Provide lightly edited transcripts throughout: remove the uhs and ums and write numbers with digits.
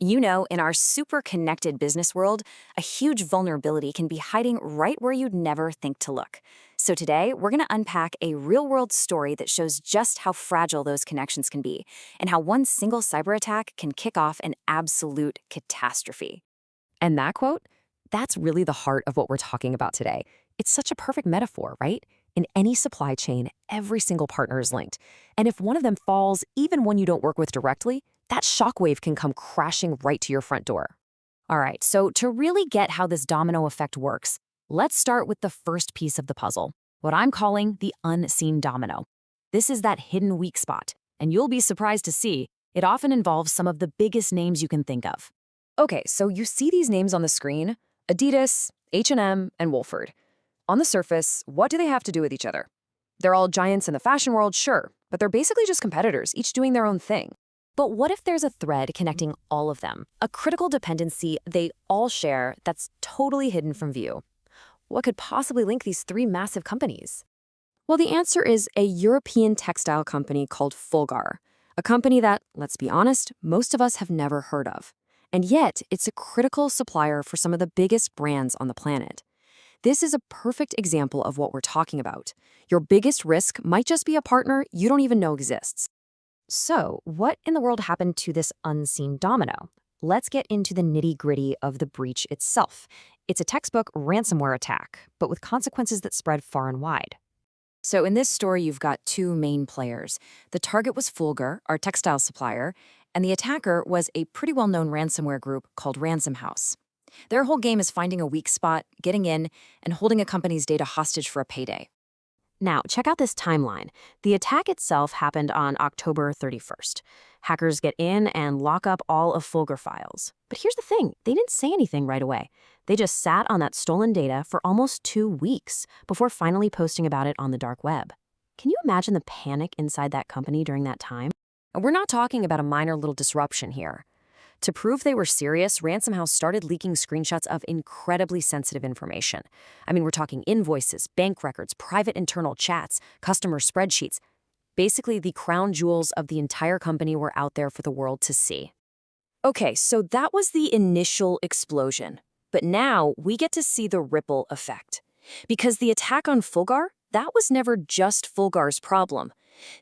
You know, in our super connected business world, a huge vulnerability can be hiding right where you'd never think to look. So today, we're going to unpack a real-world story that shows just how fragile those connections can be and how one single cyber attack can kick off an absolute catastrophe. And that quote, that's really the heart of what we're talking about today. It's such a perfect metaphor, right? In any supply chain, every single partner is linked. And if one of them falls, even one you don't work with directly, that shockwave can come crashing right to your front door. All right, so to really get how this domino effect works, let's start with the first piece of the puzzle, what I'm calling the unseen domino. This is that hidden weak spot, and you'll be surprised to see it often involves some of the biggest names you can think of. Okay, so you see these names on the screen: Adidas, H&M, and Wolford. On the surface, what do they have to do with each other? They're all giants in the fashion world, sure, but they're basically just competitors, each doing their own thing. But what if there's a thread connecting all of them, a critical dependency they all share that's totally hidden from view? What could possibly link these three massive companies? Well, the answer is a European textile company called Fulgar, a company that, let's be honest, most of us have never heard of. And yet, it's a critical supplier for some of the biggest brands on the planet. This is a perfect example of what we're talking about. Your biggest risk might just be a partner you don't even know exists. So, what in the world happened to this unseen domino? Let's get into the nitty-gritty of the breach itself. It's a textbook ransomware attack, but with consequences that spread far and wide. So in this story, you've got two main players. The target was Fulgar, our textile supplier, and the attacker was a pretty well-known ransomware group called Ransom House. Their whole game is finding a weak spot, getting in, and holding a company's data hostage for a payday. Now, check out this timeline. The attack itself happened on October 31st. Hackers get in and lock up all of Fulgar files. But here's the thing, they didn't say anything right away. They just sat on that stolen data for almost 2 weeks before finally posting about it on the dark web. Can you imagine the panic inside that company during that time? And we're not talking about a minor little disruption here. To prove they were serious, Ransom House started leaking screenshots of incredibly sensitive information. I mean, we're talking invoices, bank records, private internal chats, customer spreadsheets. Basically, the crown jewels of the entire company were out there for the world to see. Okay, so that was the initial explosion. But now we get to see the ripple effect. Because the attack on Fulgar, that was never just Fulgar's problem.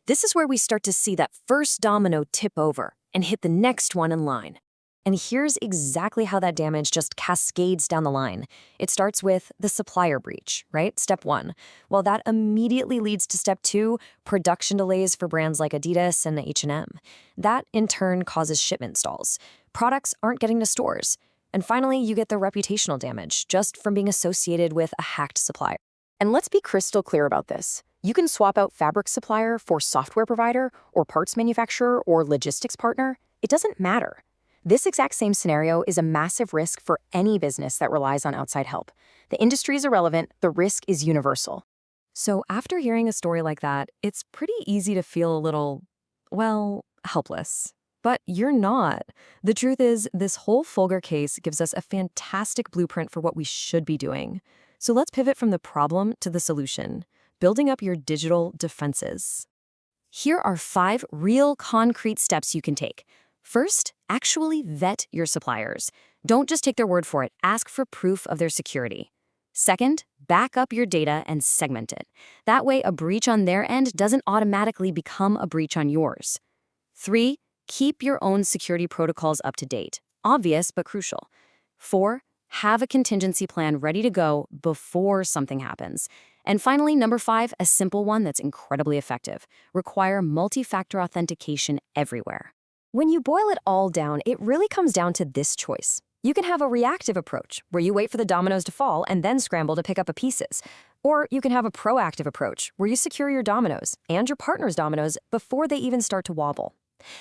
This is where we start to see that first domino tip over and hit the next one in line. And here's exactly how that damage just cascades down the line. It starts with the supplier breach, right? Step 1. Well, that immediately leads to step 2, production delays for brands like Adidas and H&M. That, in turn, causes shipment stalls. Products aren't getting to stores. And finally, you get the reputational damage just from being associated with a hacked supplier. And let's be crystal clear about this. You can swap out fabric supplier for software provider or parts manufacturer or logistics partner. It doesn't matter. This exact same scenario is a massive risk for any business that relies on outside help. The industry is irrelevant, the risk is universal. So after hearing a story like that, it's pretty easy to feel a little, well, helpless. But you're not. The truth is, this whole Fulgar case gives us a fantastic blueprint for what we should be doing. So let's pivot from the problem to the solution, building up your digital defenses. Here are 5 real concrete steps you can take. First, actually vet your suppliers. Don't just take their word for it. Ask for proof of their security. Second, back up your data and segment it. That way, a breach on their end doesn't automatically become a breach on yours. 3, keep your own security protocols up to date. Obvious, but crucial. 4, have a contingency plan ready to go before something happens. And finally, number 5, a simple one that's incredibly effective. Require multi-factor authentication everywhere. When you boil it all down, it really comes down to this choice. You can have a reactive approach, where you wait for the dominoes to fall and then scramble to pick up the pieces. Or you can have a proactive approach, where you secure your dominoes and your partner's dominoes before they even start to wobble.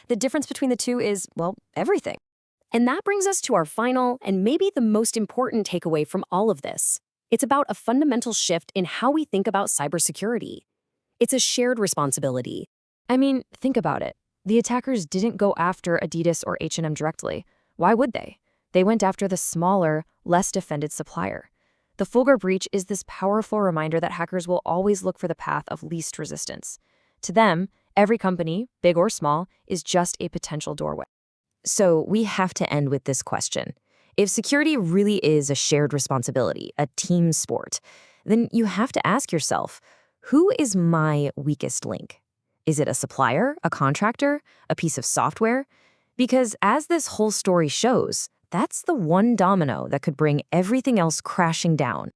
The difference between the two is, well, everything. And that brings us to our final and maybe the most important takeaway from all of this. It's about a fundamental shift in how we think about cybersecurity. It's a shared responsibility. I mean, think about it. The attackers didn't go after Adidas or H&M directly. Why would they? They went after the smaller, less defended supplier. The Fulgar breach is this powerful reminder that hackers will always look for the path of least resistance. To them, every company, big or small, is just a potential doorway. So we have to end with this question. If security really is a shared responsibility, a team sport, then you have to ask yourself, who is my weakest link? Is it a supplier, a contractor, a piece of software? Because as this whole story shows, that's the one domino that could bring everything else crashing down.